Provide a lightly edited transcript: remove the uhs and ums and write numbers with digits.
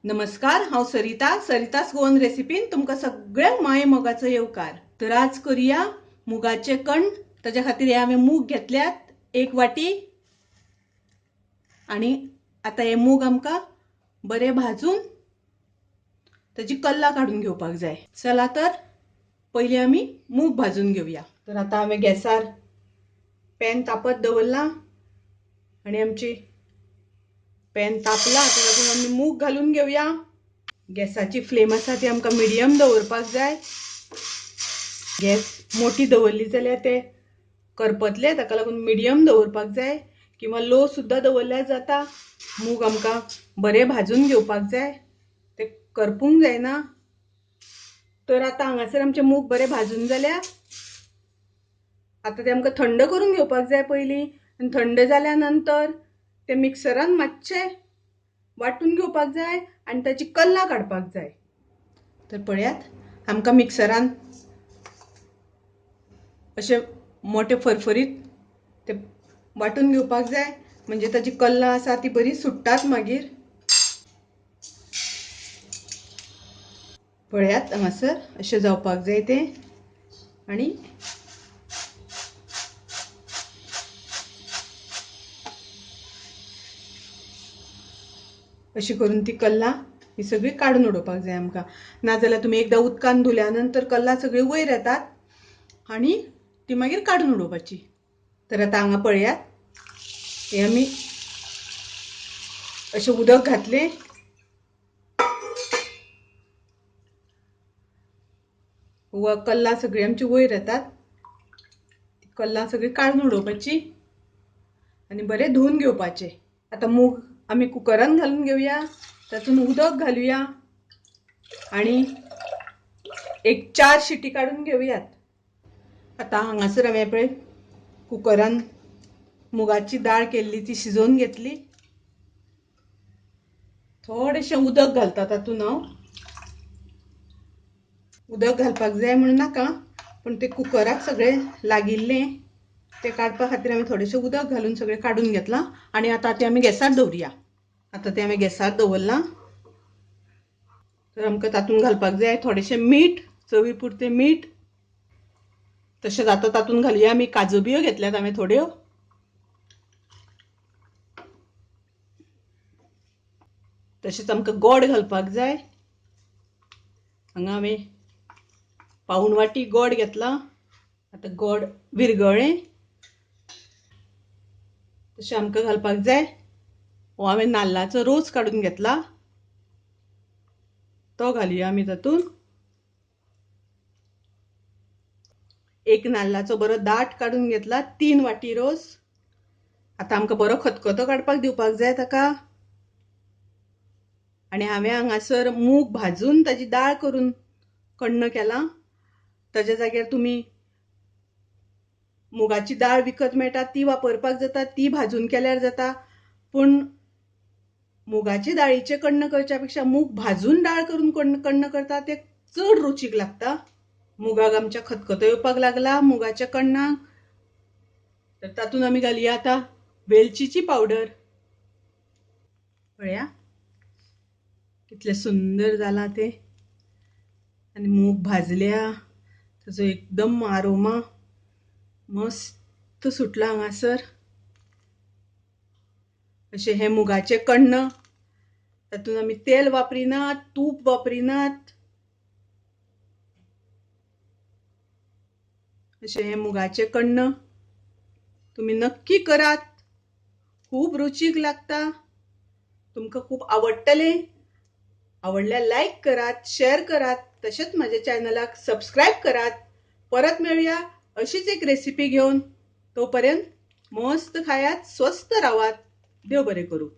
नमस्कार, हांव सरितास गोवन रेसिपीन तुमकां सगळ्यांक माये मोगाचो येवकार। तर आज करूया मुगाचे कण। ताच्या खातीर हे हांवें मूग घेतल्यात 1 वाटी आणि आता हे मूग आमकां बरे भाजून ताची कल्लां काढून घेवपाक जाय। चला तर पयली आमी मूग भाजून घेवया। तर आता हांवें गॅसार पॅन तापत दवरला आणि आमची पॅन तापला। आता तातूंत आमी मूग घालून घेवया। गॅसाची फ्लेम आसा ती आमकां मिडियम दवरपाक जाय। गॅस मोठी दवरली जाल्यार ते करपतले, ताका लागून मिडियम दवरपाक जाय किंवा लो सुद्दां दवरल्यार जाता। मूग आमकां बरे भाजून घेवपाक जाय, ते करपूंक जायना। तर आता हांगासर आमचे मूग बरे भाजून जाल्या। आता ते आमकां थंड करून घेवपाक जाय पयलीं, आनी थंड जाल्या नंतर ते मिक्सरान मातशे वाटून घेवपाक जाय आनी ताची कल्लां काडपाक जाय। तर पळयात आमकां मिक्सरान अशे मोठे फरफरीत ते वाटून घेवपाक जाय, म्हणजे ताची कल्लां आसा ती बरी सुट्टात मागीर। पळयात हांगासर अशें जावपाक जाय ते। आनी अशी करून ती कल्लां ही सगळी काडून उडोवपाक जाय आमकां। नाजाल्यार तुमी एकदां उदकान धुल्या नंतर कल्लां सगळी वयर येतात आनी ती मागीर काडून उडोवपाची। तर आता हांगा पळयात, हे आमी अशें उदक घातलें व कल्लां सगळी आमची वयर येतात। कल्लां सगळी काडून उडोवपाची आनी बरे धुवन घेवपाचे। आता मूग आमी कुकरान घालून घेवया, तातूंत उदक घालुया आनी एक 4 शिटी काडून घेवयात। आता हांगासर हांवें पळय कुकरान मुगाची दाळ केल्ली ती शिजोवन घेतली। थोडेशें उदक घालता तातूंत हांव। उदक घालपाक जाय म्हण नाका, पण ते कुकराक सगळें लागिल्लें ते काडपा खातीर हांवें थोडेशें उदक घालून सगळें काडून घेतलां। आनी आता ते आमी गॅसार दवरुया। आता ते हांवें गॅसार दवरलां। तर आमकां तातूंत घालपाक जाय थोडेशें मीठ, चवी पुरतें मीठ। तशेंच आता तातूंत घालुया आमी काजू बियो घेतल्यात हांवें थोड्यो। तशेंच आमकां गोड घालपाक जाय। हांगा हांवें पाऊण वाटी गोड घेतला। आता गोड विरगळ्ळें तशें आमकां घालपाक जाय। हो हांवें नाल्लाचो रोस काडून घेतला, तो घालुया आमी तातूंत। एक नाल्लाचो बरो दाट काडून घेतला, 3 वाटी रोस। आता आमकां बरो खतखतो काडपाक दिवपाक जाय ताका। आनी हांवें हांगासर मूग भाजून ताची दाळ करून कण्ण केलां। ताच्या जाग्यार तुमी मुगाची दाळ विकत मेळटा ती वापरपाक जाता, ती भाजून केल्यार जाता। पूण मुगाची दाळीचे कण्ण करच्या पेक्षा मूग भाजून दाळ करून कण्ण करता ते चड रुचीक लागता। मुगाक आमच्या खतखतो येवपाक लागला मुगाच्या कण्णाक। तर तातूंत आमी घालुया आता वेलचीची पावडर। पळया कितलें सुंदर जालां तें। आनी मूग भाजल्या, ताचो एकदम आरोमा मस्त सुटला हांगासर। अशें हे मुगाचे कण्ण, तातूंत आमी तेल वापरिनात, तूप वापरिनात। अशें हे मुगाचे कण्ण तुमी नक्की करात, खूब रुचीक लागता। तुमकां खूब आवडटलें। आवडल्यार लायक करात, शेअर करात, तशेंच म्हज्या चॅनलाक सबस्क्रायब करात। परत मेळुया अशीच एक रेसिपी घेवन। तोपर्यंत मस्त खायात, स्वस्थ रावात। देव बरें करूं।